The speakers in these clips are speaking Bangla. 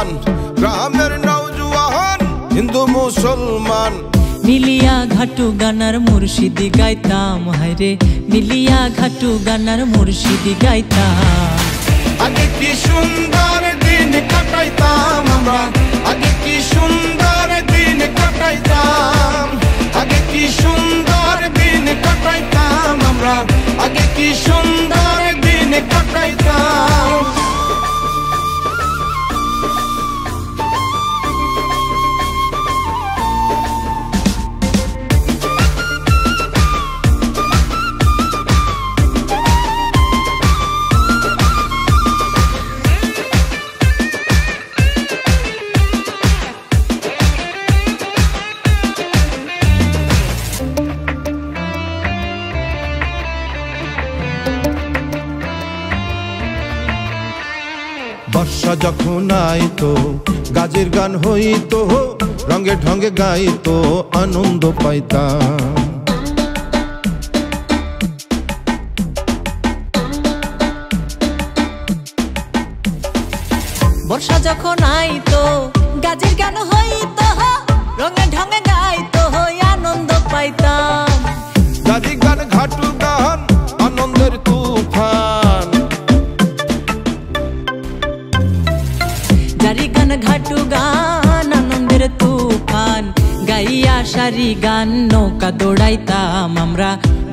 জওয়ান গ্রামের নওজোয়ান হিন্দু মুসলমান মিলিয়া ঘাটু গানার মুর্শিদি গাইতাম হায়রে মিলিয়া ঘাটু গানার মুর্শিদি গাইতাম আগে কি সুন্দর দিন কাটাইতাম আমরা আগে কি সুন্দর দিন কাটাইতাম আগে কি সুন্দর দিন কাটাইতাম আমরা আগে কি সুন্দর দিন কাটাইতাম বর্ষা যখন আইতো গাজীর গান হইতো রঙে ঢঙ্গে গাইতো আনন্দ পাইতাম বর্ষা যখন আইতো গাজীর গান হইতো রঙে ঢঙ্গে গাইতো আনন্দ পাইতাম গাজী গান ঘাটু গান আনন্দের তুফান জারি গান ঘাটু গান আনন্দের তুফান গাইয়া সারি গান নৌকা দৌড়াইতাম আমরা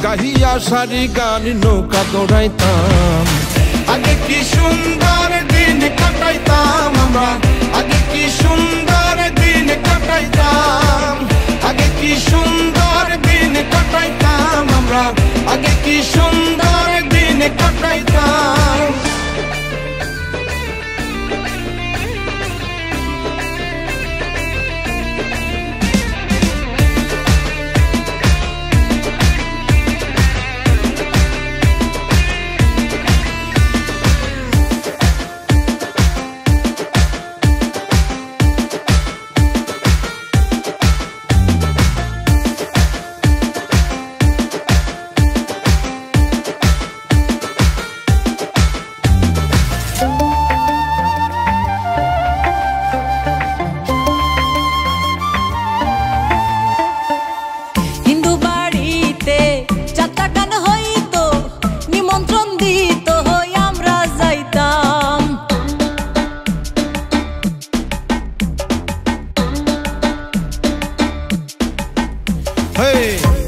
গাহিয়া সারি গান নৌকা দৌড়াইতাম আগে কি সুন্দর দিন কাটাইতাম আমরা আগে কি সুন্দর দিন কাটাইতাম আগে কি সুন্দর দিন কাটাইতাম আমরা আগে কি সুন্দর দিন কাটাইতাম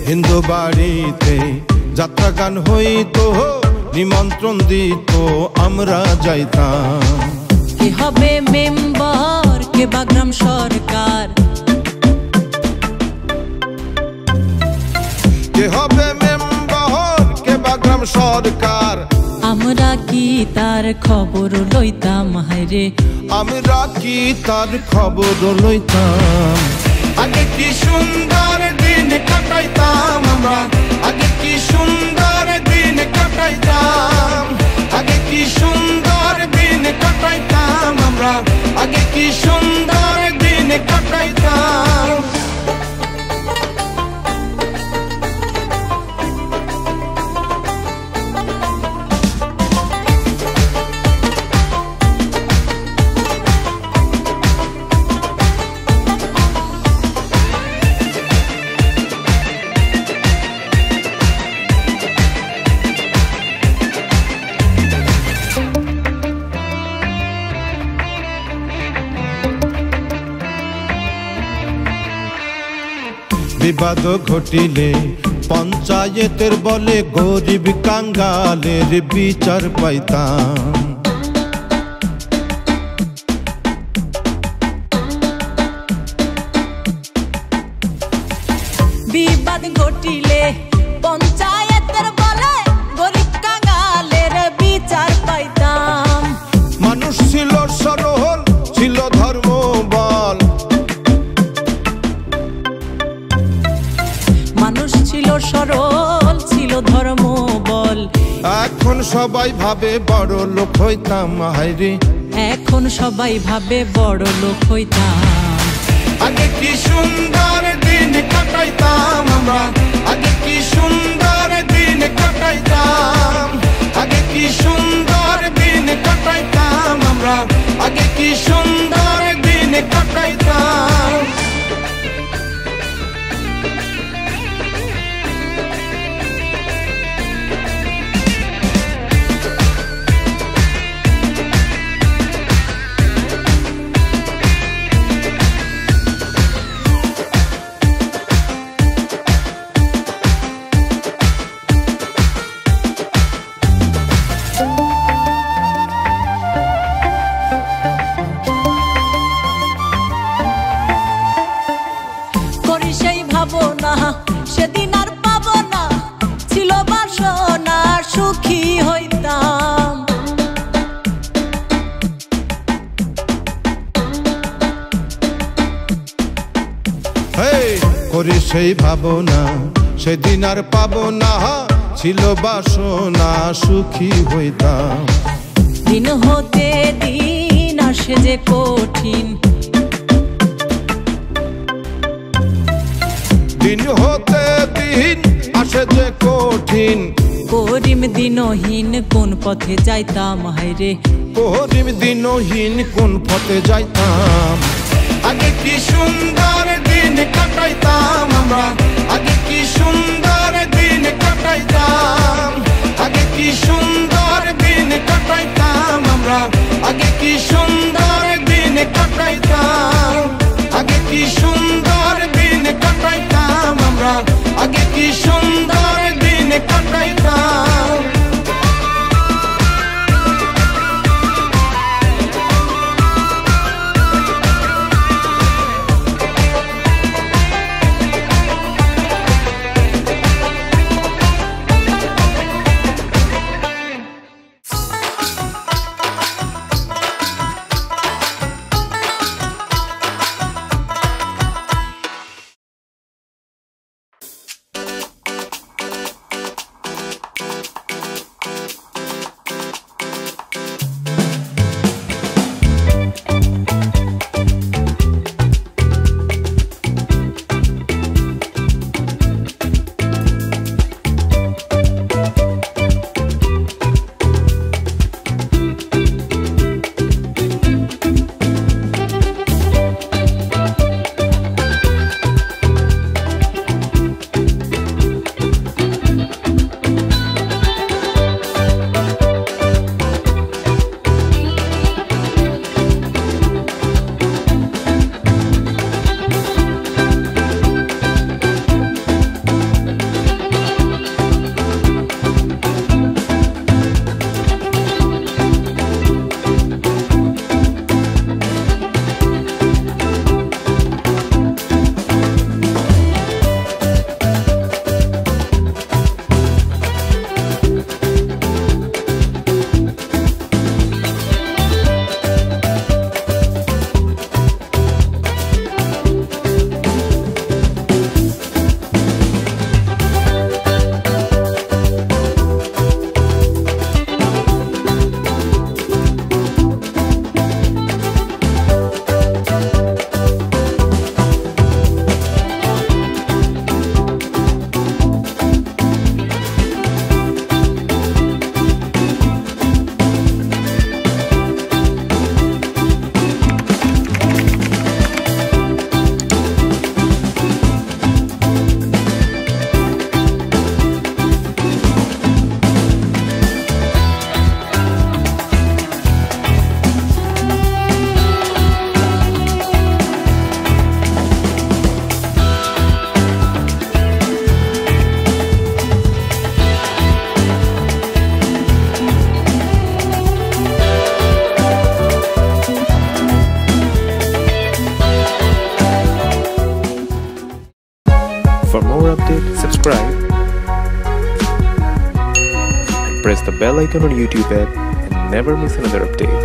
হিন্দু বাড়িতে যাত্রা গান হইতো নিমন্ত্রণ দিত আমরা যাইতাম কে হবে মেম্বার কে বা গ্রাম সরকার কে হবে মেম্বার কে বা গ্রাম সরকার আমরা কি তার খবর লইতাম হায়রে আমরা কি তার খবর লইতাম আগে কি সুন্দর দিন কাটাইতাম আমরা আগে কি সুন্দর দিন কাটাইতাম আগে কি সুন্দর দিন কাটাইতাম আমরা আগে কি সুন্দর দিন কাটাইতাম বিবাদ ঘটিলে পঞ্চায়েতের বলে গরিব কাঙ্গালের বিচার পাইতাম বিবাদ ঘটিলে পঞ্চায়েতের বলে গরিব কাঙ্গালের বিচার পাইতাম মানুষ ছিল সরল ছিল ধর্ম বল মানুষ ছিল সরল ছিল ধর্ম বল এখন সবাই ভাবে বড় লোক হইতাম হায়রে এখন সবাই ভাবে বড় লোক হইতাম আগে কি সুন্দর দিন কাটাইতাম আমরা আগে কি সুন্দর দিন কাটাইতাম আগে কি সুন্দর দিন কাটাইতাম আমরা আগে কি সুন্দর কাটাইতাম। সেদিন আর পাবো না, ছিল বাসনা সুখী হইতাম। করি সেই ভাবনা সেদিন আর পাবো না, ছিল বাসনা সুখী হইতাম। দিন হতে দিন আসে যে কঠিন, দিন হতে দিন আসে যে কঠিন। করিম দিনহীন কোন পথে যাইতাম, হায়রে করিম দিনহীন কোন পথে যাইতাম। আগে কি সুন্দর দিন কাটাইতাম আমরা, আগে কি সুন্দর দিন কাটাইতাম। আগে কি সুন্দর দিন কাটাইতাম আমরা, আগে কি সুন্দর দিন কাটাইতাম। আগে কি সুন্দর দিন কাটাইতাম আমরা, আগে কি সুন্দর দিন কাটাইতাম। For more updates, subscribe and press the bell icon on YouTube app and never miss another update.